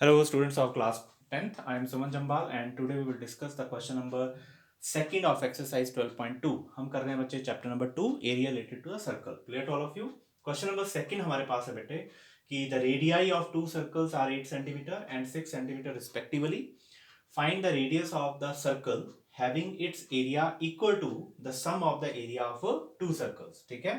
Hello, students of class 10th. I am Suman Jambal and today we will discuss the question number second of exercise 12.2. हम कर रहे हैं बच्चे chapter number 2 area related to a circle. Clear to all of you? Question number second हमारे पास है बेटे कि the radii of two circles are 8 centimeter and 6 centimeter respectively. Find the radius of the circle having its area equal to the sum of the area of two circles. ठीक है,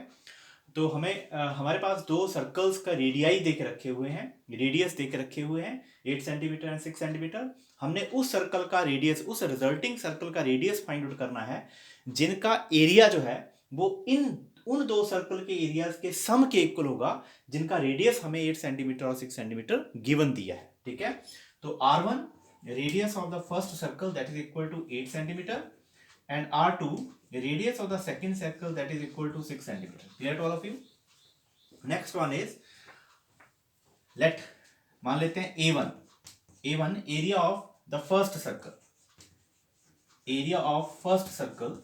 तो हमें हमारे पास दो सर्कल्स का रेडियाई देके रखे हुए हैं, रेडियस देके रखे हुए हैं 8 सेंटीमीटर एंड 6 सेंटीमीटर। हमने उस सर्कल का रेडियस, उस रिजल्टिंग सर्कल का रेडियस फाइंड आउट करना है जिनका एरिया जो है वो उन दो सर्कल के एरियाज के सम के इक्वल होगा जिनका रेडियस हमें 8 सेंटीमीटर और 6 सेंटीमीटर गिवन दिया है। ठीक है, तो R1 radius of the first circle that is equal to 8 centimetre and R2 the radius of the second circle that is equal to 6 centimeter. Clear to all of you? Next one is मान लेते हैं A1 area of the first circle, area of first circle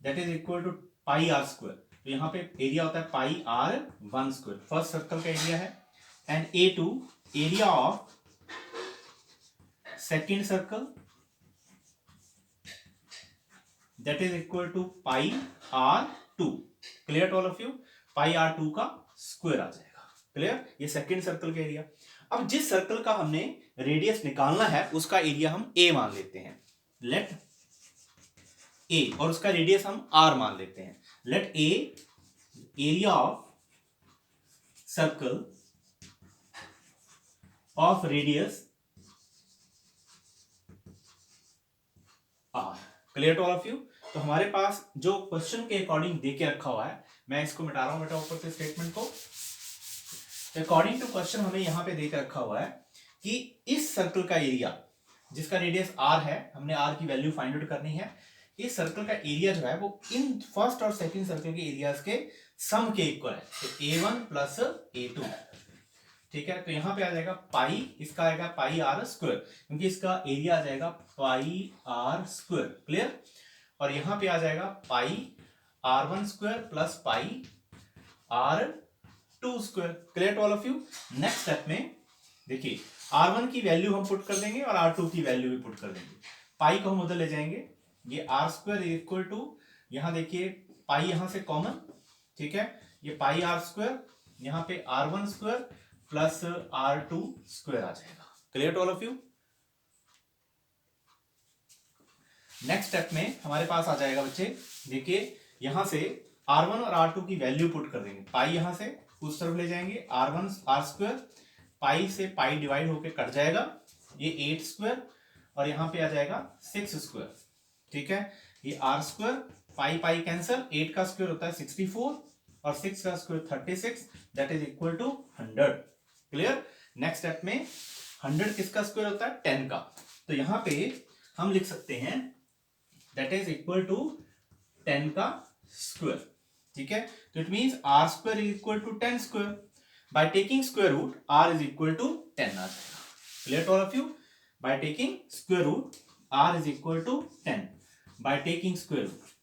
that is equal to pi r square. तो यहां पे area होता है पाई r1 square, first circle का area है। And A2 area of second circle that is equal to pi r2. Clear to all of you? pi r2 का square आ जाएगा। क्लियर, ये सेकंड सर्कल का एरिया। अब जिस सर्कल का हमने रेडियस निकालना है उसका एरिया हम a मान लेते हैं, लेट a, और उसका रेडियस हम r मान लेते हैं, let a area of circle of radius r। Clear to all of you? तो हमारे पास जो क्वेश्चन के अकॉर्डिंग देके रखा हुआ है, मैं इसको मिटा रहा हूं बेटा ऊपर से स्टेटमेंट को। अकॉर्डिंग टू क्वेश्चन हमें यहां पे देके रखा हुआ है कि इस सर्कल का एरिया जिसका रेडियस r है, हमने r की वैल्यू फाइंड आउट करनी है। इस सर्कल का एरिया जो है वो इन फर्स्ट और सेकंड सर्कल के एरियाज के सम के इक्वल है, तो A1 प्लस A2। ठीक है, तो यहां पे आ जाएगा पाई, इसका आएगा पाई आर स्क्वायर, क्योंकि इसका एरिया आ जाएगा पाई आर स्क्वायर। क्लियर, और यहां पे आ जाएगा pi R1 square plus pi R2 square. Clear to all of you? Next step में देखिए R1 की वैल्यू हम पुट कर देंगे और R2 की वैल्यू भी पुट कर देंगे। पाई को हम उधर ले जाएंगे, ये R स्क्वायर इक्वल टू, यहां देखिए पाई यहां से कॉमन, ठीक है, ये पाई आर स्क्वायर, यहां पे R1 square plus R2 square आ जाएगा। Clear to all of you? Next step में हमारे पास आ जाएगा बच्चे, देखिए यहां से R1 और R2 की वैल्यू पुट कर देंगे, पाई यहां से उस तरफ ले जाएंगे, R1 आर स्क्वायर, पाई से पाई डिवाइड होके कट जाएगा, ये 8 स्क्वायर, और यहां पे आ जाएगा 6 स्क्वायर। ठीक है, ये R square, pi pi cancel, 8 का स्क्वायर होता है 64 और 6 का square 36, that is equal to 100। Clear, next step में 100 किसका स्क्वायर होता है? 10 का। तो यहां पे हम लिख सकते हैं दैट इज इक्वल टू 10 का स्क्वायर। ठीक है, तो it means r square is equal to 10 square. By taking square root r is equal to 10 आ जाएगा। Clear to all of you? By taking square root r is equal to 10 by taking square root.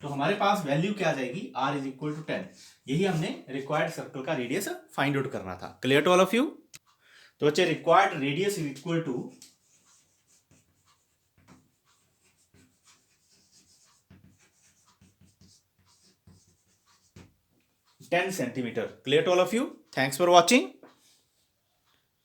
तो हमारे पास value क्या आ जाएगी? r is equal to 10। यही हमने रिक्वायर्ड सर्कल का रेडियस फाइंड आउट करना था। Clear to all of you? तो बच्चे required radius is equal to 10 centimetre. Clear to all of you? Thanks for watching.